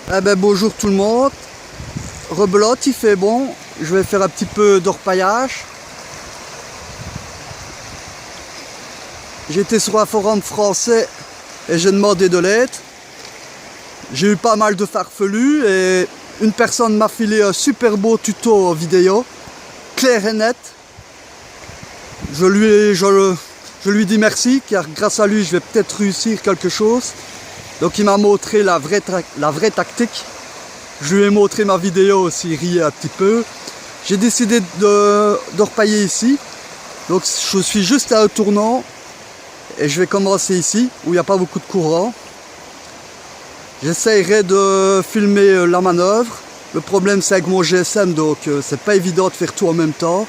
Eh ben bonjour tout le monde. Rebelote, il fait bon. Je vais faire un petit peu d'orpaillage. J'étais sur un forum français et j'ai demandé de l'aide. J'ai eu pas mal de farfelus et une personne m'a filé un super beau tuto vidéo, clair et net. Je lui dis merci car grâce à lui je vais peut-être réussir quelque chose. Donc il m'a montré la vraie tactique. Je lui ai montré ma vidéo aussi, il riait un petit peu. J'ai décidé d'orpailler ici. Donc je suis juste à un tournant et je vais commencer ici où il n'y a pas beaucoup de courant. J'essaierai de filmer la manœuvre. Le problème c'est avec mon GSM, donc c'est pas évident de faire tout en même temps.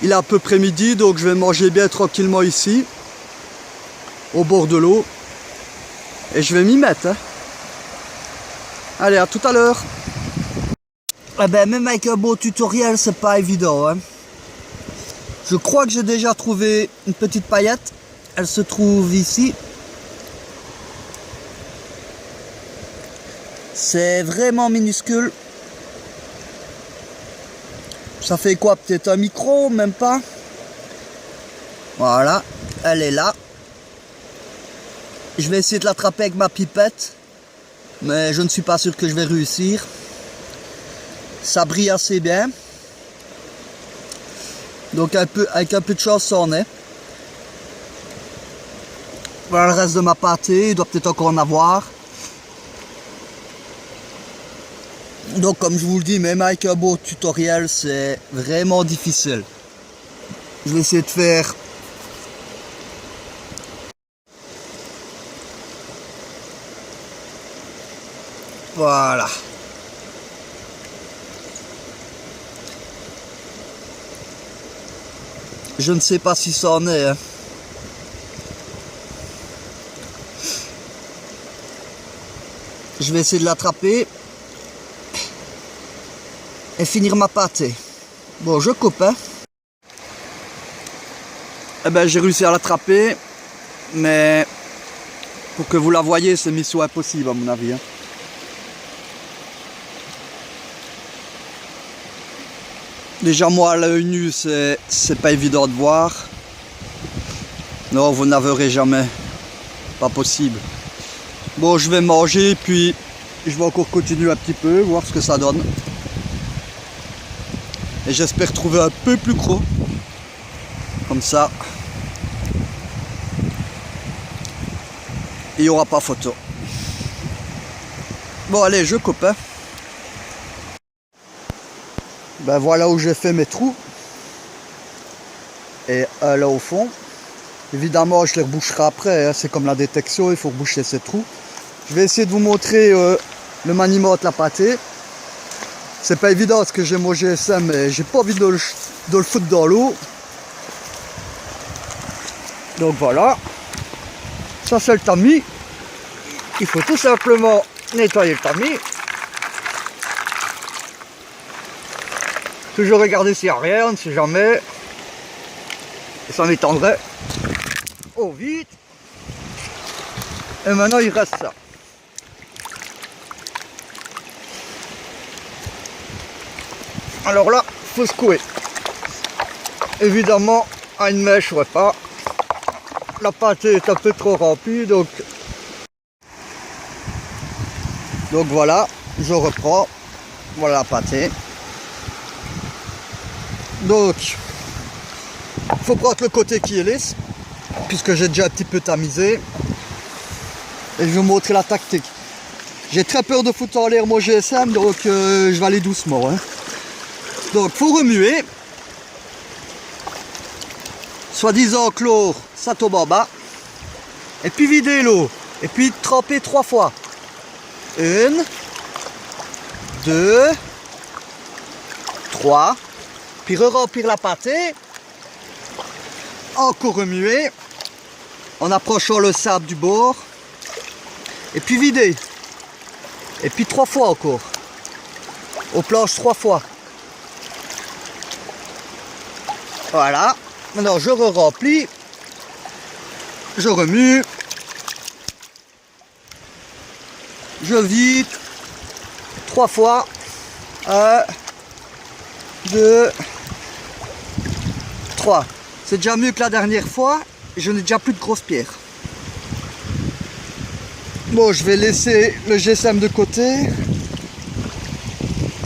Il est à peu près midi, donc je vais manger bien tranquillement ici, au bord de l'eau. Et je vais m'y mettre. Hein. Allez, à tout à l'heure. Eh ben, même avec un beau tutoriel, c'est pas évident. Hein. Je crois que j'ai déjà trouvé une petite paillette. Elle se trouve ici. C'est vraiment minuscule. Ça fait quoi? Peut-être un micro, même pas. Voilà, elle est là. Je vais essayer de l'attraper avec ma pipette. Mais je ne suis pas sûr que je vais réussir. Ça brille assez bien. Donc avec un peu de chance, ça en est. Voilà le reste de ma pâtée. Il doit peut-être encore en avoir. Donc comme je vous le dis, même avec un beau tutoriel, c'est vraiment difficile. Je vais essayer de faire... Voilà. Je ne sais pas si ça en est. Hein. Je vais essayer de l'attraper. Et finir ma pâtée. Bon, je coupe. Hein. Eh ben, j'ai réussi à l'attraper. Mais pour que vous la voyez, c'est mission impossible à mon avis. Hein. Déjà moi à l'œil nu c'est pas évident de voir. Non, vous n'averez jamais. Pas possible. Bon, je vais manger puis je vais encore continuer un petit peu, voir ce que ça donne. Et j'espère trouver un peu plus gros. Comme ça. Il n'y aura pas photo. Bon allez, je coupe. Hein. Ben voilà où j'ai fait mes trous. Et là au fond. Évidemment je les reboucherai après. Hein. C'est comme la détection, il faut reboucher ces trous. Je vais essayer de vous montrer le maniement de la pâtée. C'est pas évident parce que j'ai mon GSM et j'ai pas envie de le foutre dans l'eau. Donc voilà. Ça c'est le tamis. Il faut tout simplement nettoyer le tamis. Toujours regarder s'il n'y a rien, on ne sait jamais. Et ça m'étendrait. Oh vite. Et maintenant il reste ça. Alors là, il faut secouer. Évidemment, à une mèche, je ne pas. La pâtée est un peu trop remplie, donc voilà, je reprends. Voilà la pâtée. Donc, il faut prendre le côté qui est lisse, puisque j'ai déjà un petit peu tamisé. Et je vais vous montrer la tactique. J'ai très peur de foutre en l'air mon GSM, donc je vais aller doucement. Hein. Donc, il faut remuer. Soi-disant chlore, ça tombe en bas. Et puis vider l'eau. Et puis tremper 3 fois. 1, 2, 3. Puis re-remplir la pâtée. Encore remuer. En approchant le sable du bord. Et puis vider. Et puis 3 fois encore. Aux planches 3 fois. Voilà. Maintenant je re-remplis. Je remue. je vide 3 fois. 1, 2, 3. C'est déjà mieux que la dernière fois. Je n'ai déjà plus de grosses pierres. Bon, je vais laisser le GSM de côté.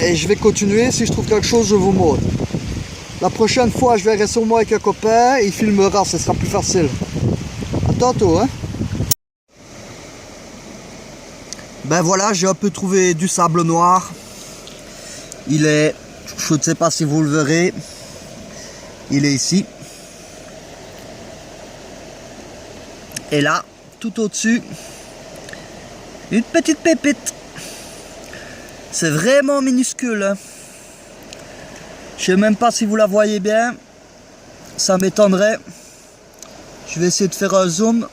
Et je vais continuer. Si je trouve quelque chose, je vous montre. La prochaine fois, je verrai sûrement avec un copain. Il filmera, ce sera plus facile. À tantôt, hein. Ben voilà, j'ai un peu trouvé du sable noir. Il est, je ne sais pas si vous le verrez, il est ici. Et là, tout au-dessus, une petite pépite. C'est vraiment minuscule, hein. Je sais même pas si vous la voyez bien. Ça m'étonnerait. Je vais essayer de faire un zoom.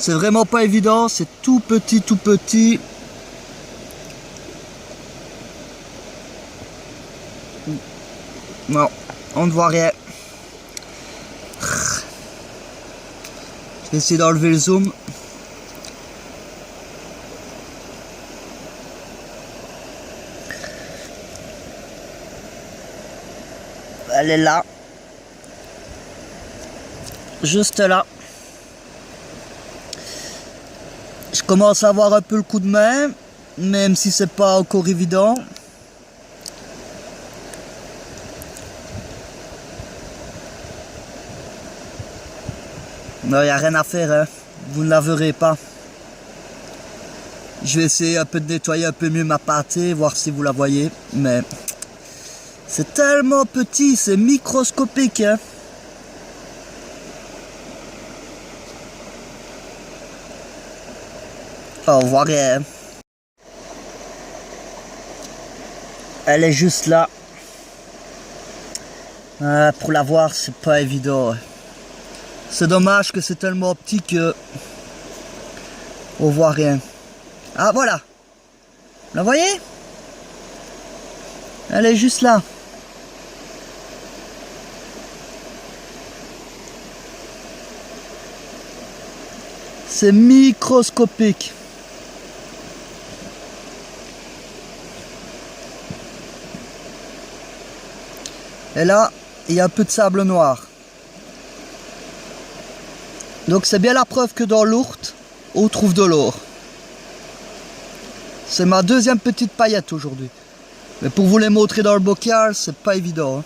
C'est vraiment pas évident, c'est tout petit, tout petit. Non, on ne voit rien. Je vais essayer d'enlever le zoom. Elle est là. Juste là. Je commence à avoir un peu le coup de main, même si c'est pas encore évident. Non, il n'y a rien à faire, hein. Vous ne la verrez pas. Je vais essayer un peu de nettoyer un peu mieux ma pâtée, voir si vous la voyez, mais c'est tellement petit, c'est microscopique, hein. Oh, on voit rien. Elle est juste là. Pour la voir, c'est pas évident. C'est dommage que c'est tellement petit que on voit rien. Ah voilà. La voyez? Elle est juste là. C'est microscopique. Et là, il y a un peu de sable noir. Donc c'est bien la preuve que dans l'ourte, on trouve de l'or. C'est ma deuxième petite paillette aujourd'hui. Mais pour vous les montrer dans le bocal, c'est pas évident, hein.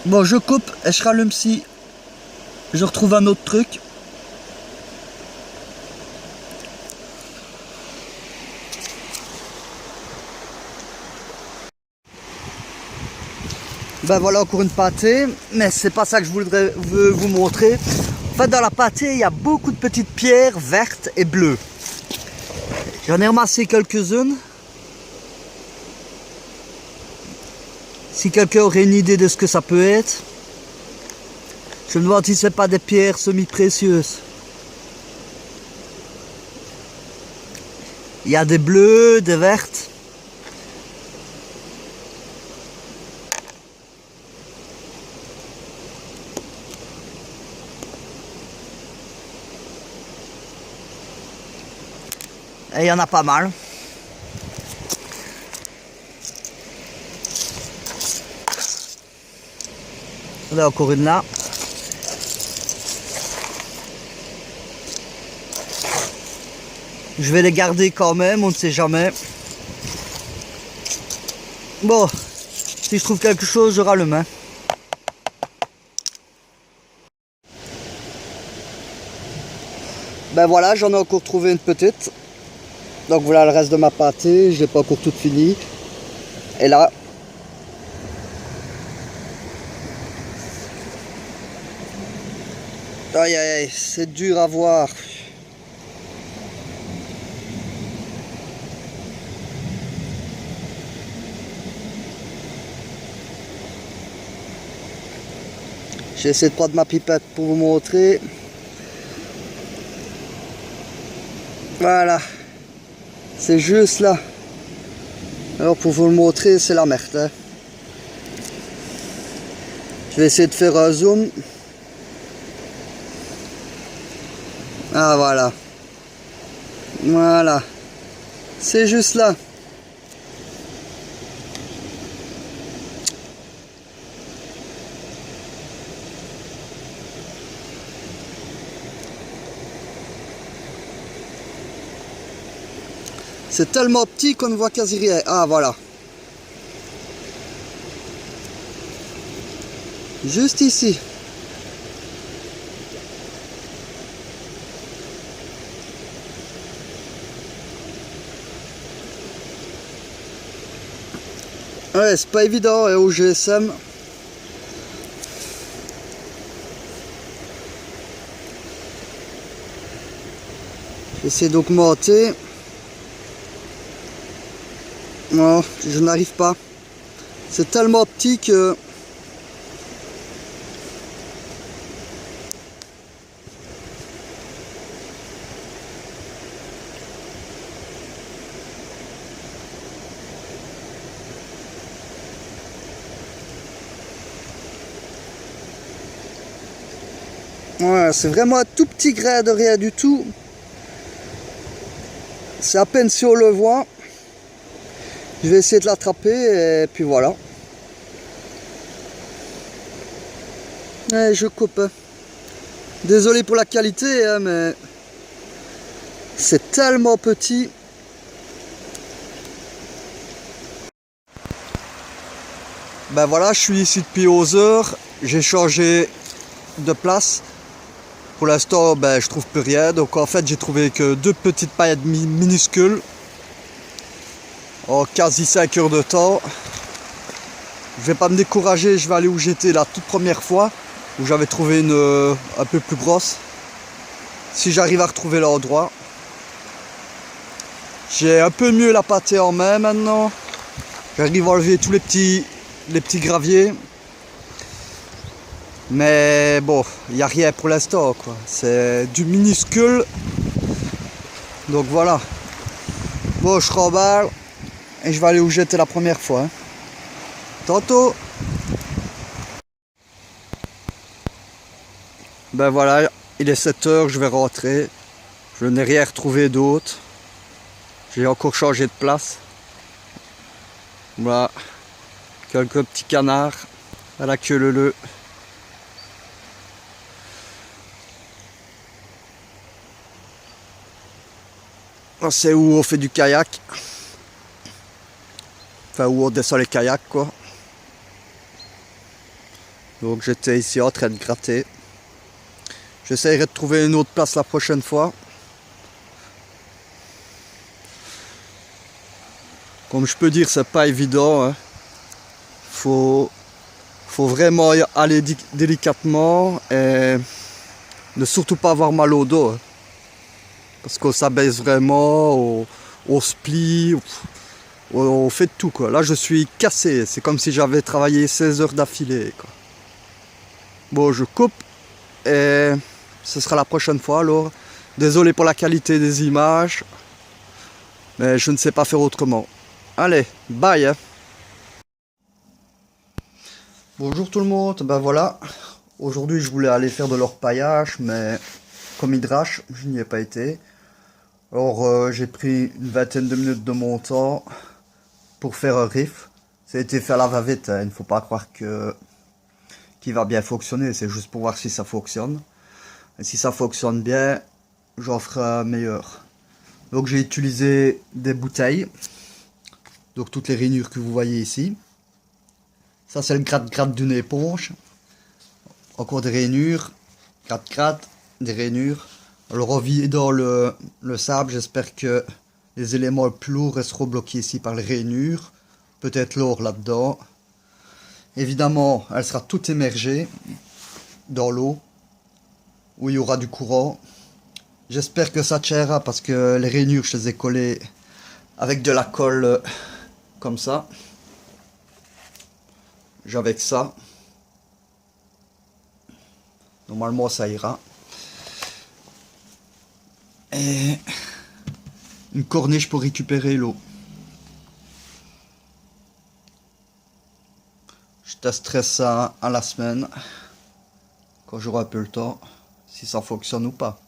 Bon, je coupe et je rallume si je retrouve un autre truc. Ben voilà encore une pâtée, mais c'est pas ça que je voudrais vous montrer. En fait, dans la pâtée, il y a beaucoup de petites pierres vertes et bleues. J'en ai ramassé quelques-unes. Si quelqu'un aurait une idée de ce que ça peut être, je me demande si ce n'est pas des pierres semi-précieuses. Il y a des bleues, des vertes. Et il y en a pas mal. Il y en a encore une là. Je vais les garder quand même, on ne sait jamais. Bon, si je trouve quelque chose, je rallume, hein. Ben voilà, j'en ai encore trouvé une petite. Donc voilà le reste de ma pâtée, je n'ai pas encore toute finie. Et là, aïe aïe aïe, c'est dur à voir. J'ai essayé de prendre ma pipette pour vous montrer. Voilà. C'est juste là. Alors pour vous le montrer, c'est la merde, hein. Je vais essayer de faire un zoom. Ah voilà. Voilà. C'est juste là. C'est tellement petit qu'on ne voit quasi rien. Ah voilà. Juste ici. Ouais, c'est pas évident au GSM. J'essaie d'augmenter. Non, je n'arrive pas. C'est tellement petit que... Ouais, c'est vraiment un tout petit grain de rien du tout. C'est à peine si on le voit. Je vais essayer de l'attraper et puis voilà. Ouais, je coupe. Désolé pour la qualité, hein, mais c'est tellement petit. Ben voilà, je suis ici depuis 11 heures. J'ai changé de place. Pour l'instant, ben, je trouve plus rien. Donc en fait, j'ai trouvé que 2 petites paillettes minuscules. En quasi 5 heures de temps. Je vais pas me décourager, je vais aller où j'étais la toute première fois. Où j'avais trouvé une un peu plus grosse. Si j'arrive à retrouver l'endroit. J'ai un peu mieux la pâtée en main maintenant. J'arrive à enlever tous les petits graviers. Mais bon, il n'y a rien pour l'instant, quoi. C'est du minuscule. Donc voilà. Bon, je remballe. Et je vais aller où j'étais la première fois. Hein. Tantôt. Ben voilà, il est 7 heures, je vais rentrer. Je n'ai rien retrouvé d'autre. J'ai encore changé de place. Voilà. Quelques petits canards à la queue leu. C'est où on fait du kayak. Enfin, où on descend les kayaks, quoi. Donc j'étais ici en train de gratter. J'essaierai de trouver une autre place la prochaine fois. Comme je peux dire, c'est pas évident. Hein. Faut vraiment y aller délicatement et ne surtout pas avoir mal au dos. Hein. Parce qu'on s'abaisse vraiment, on se plie, on fait tout, quoi. Là, je suis cassé. C'est comme si j'avais travaillé 16 heures d'affilée, quoi. Bon, je coupe et ce sera la prochaine fois, alors. Désolé pour la qualité des images, mais je ne sais pas faire autrement. Allez, bye. Hein. Bonjour tout le monde, ben voilà. Aujourd'hui, je voulais aller faire de l'orpaillage, mais comme il drache, je n'y ai pas été. Alors j'ai pris une vingtaine de minutes de mon temps pour faire un riff. Ça a été fait à la va-vite, hein. Il ne faut pas croire qu'il va bien fonctionner, c'est juste pour voir si ça fonctionne. Et si ça fonctionne bien, j'en ferai un meilleur. Donc j'ai utilisé des bouteilles, donc toutes les rainures que vous voyez ici. Ça c'est le gratte-gratte d'une éponge. Encore des rainures, gratte-gratte, des rainures. Alors on vit dans le sable, j'espère que les éléments plus lourds resteront bloqués ici par les rainures. Peut-être l'or là-dedans. Évidemment, elle sera toute émergée dans l'eau, où il y aura du courant. J'espère que ça tiendra parce que les rainures, je les ai collées avec de la colle comme ça. J'avais que ça. Normalement, ça ira. Et une corniche pour récupérer l'eau. Je testerai ça à la semaine, quand j'aurai un peu le temps, si ça fonctionne ou pas.